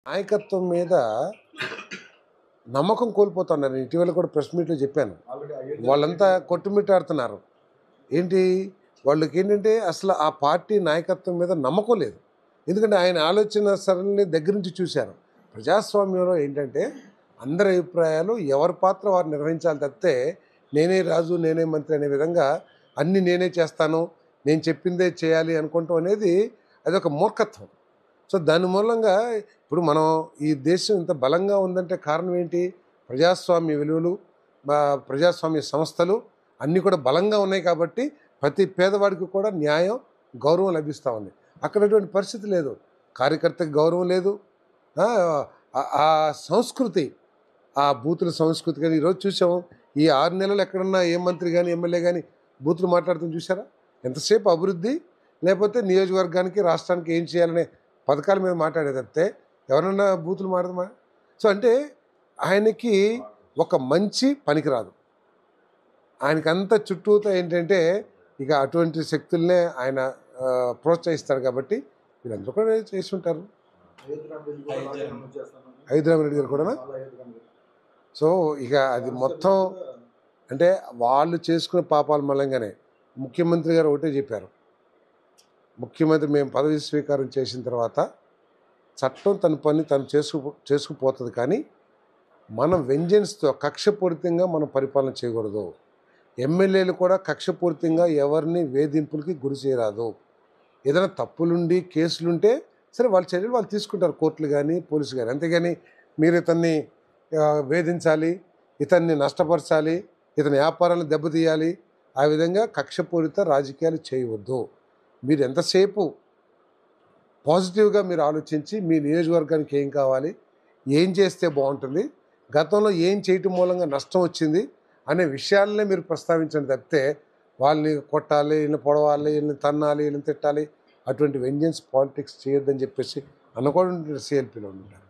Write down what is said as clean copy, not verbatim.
నాయకత్వం మీద నమ్మకం కోల్పోతున్నారు. నేను ఇటీవల కూడా ప్రెస్ మీట్లో చెప్పాను. వాళ్ళంతా కొట్టుమిట్టాడుతున్నారు. ఏంటి వాళ్ళకి ఏంటంటే అసలు ఆ పార్టీ నాయకత్వం మీద నమ్మకం లేదు. ఎందుకంటే ఆయన ఆలోచన సరళిని దగ్గర నుంచి చూశారు. ప్రజాస్వామ్యంలో ఏంటంటే అందరి అభిప్రాయాలు ఎవరి పాత్ర వారు నిర్వహించాలి తప్పితే నేనే రాజు నేనే మంత్రి అనే విధంగా అన్నీ నేనే చేస్తాను, నేను చెప్పిందే చేయాలి అనుకుంటాం అనేది అదొక మూర్ఖత్వం. సో దాని మూలంగా ఇప్పుడు మనం ఈ దేశం ఇంత బలంగా ఉందంటే కారణం ఏంటి? ప్రజాస్వామ్య విలువలు, ప్రజాస్వామ్య సంస్థలు అన్నీ కూడా బలంగా ఉన్నాయి కాబట్టి ప్రతి పేదవాడికి కూడా న్యాయం, గౌరవం లభిస్తూ ఉంది. అక్కడ అటువంటి పరిస్థితి లేదు. కార్యకర్తకి గౌరవం లేదు. ఆ సంస్కృతి, ఆ బూతుల సంస్కృతి కానీ ఈరోజు చూసాము. ఈ 6 నెలలు ఎక్కడన్నా ఏ మంత్రి కానీ ఎమ్మెల్యే కానీ బూతులు మాట్లాడుతూ చూసారా? ఎంతసేపు అభివృద్ధి లేకపోతే నియోజకవర్గానికి రాష్ట్రానికి ఏం చేయాలనే పథకాల మీద మాట్లాడే తప్పితే ఎవరన్నా బూతులు మాట్లాడమా? సో అంటే ఆయనకి ఒక మంచి పనికిరాదు. ఆయనకంతా చుట్టూతో ఏంటంటే ఇక అటువంటి శక్తులనే ఆయన ప్రోత్సహిస్తాడు కాబట్టి వీళ్ళందరూ కూడా చేసి ఉంటారు. హైదరాబాద్ గారు కూడా. సో ఇక అది మొత్తం అంటే వాళ్ళు చేసుకునే పాపాల మూలంగానే ముఖ్యమంత్రి గారు ఒకటే చెప్పారు. ముఖ్యమంత్రి మేము పదవి స్వీకారం చేసిన తర్వాత చట్టం తన పని తను చేసుకుపోతుంది, కానీ మనం వెంజెన్స్తో కక్షపూరితంగా మనం పరిపాలన చేయకూడదు. ఎమ్మెల్యేలు కూడా కక్షపూరితంగా ఎవరిని వేధింపులకి గురి చేయరాదు. ఏదైనా తప్పులుండి కేసులుంటే సరే వాళ్ళ చర్యలు వాళ్ళు తీసుకుంటారు, కోర్టులు కానీ పోలీసు కానీ. అంతేగాని మీరు ఇతన్ని వేధించాలి, ఇతన్ని నష్టపరచాలి, ఇతని వ్యాపారాలను దెబ్బతీయాలి, ఆ విధంగా కక్షపూరిత రాజకీయాలు చేయవద్దు. మీరు ఎంతసేపు పాజిటివ్గా మీరు ఆలోచించి మీ నియోజకవర్గానికి ఏం కావాలి, ఏం చేస్తే బాగుంటుంది, గతంలో ఏం చేయటం మూలంగా నష్టం వచ్చింది అనే విషయాలనే మీరు ప్రస్తావించండి తప్పితే వాళ్ళని కొట్టాలి, వీళ్ళని పొడవాలి, వీళ్ళని తన్నాలి, వీళ్ళని తిట్టాలి, అటువంటి వెంజెన్స్ పాలిటిక్స్ చేయొద్దని చెప్పేసి అనుకోవడం సిఎల్పిలో ఉంటారు.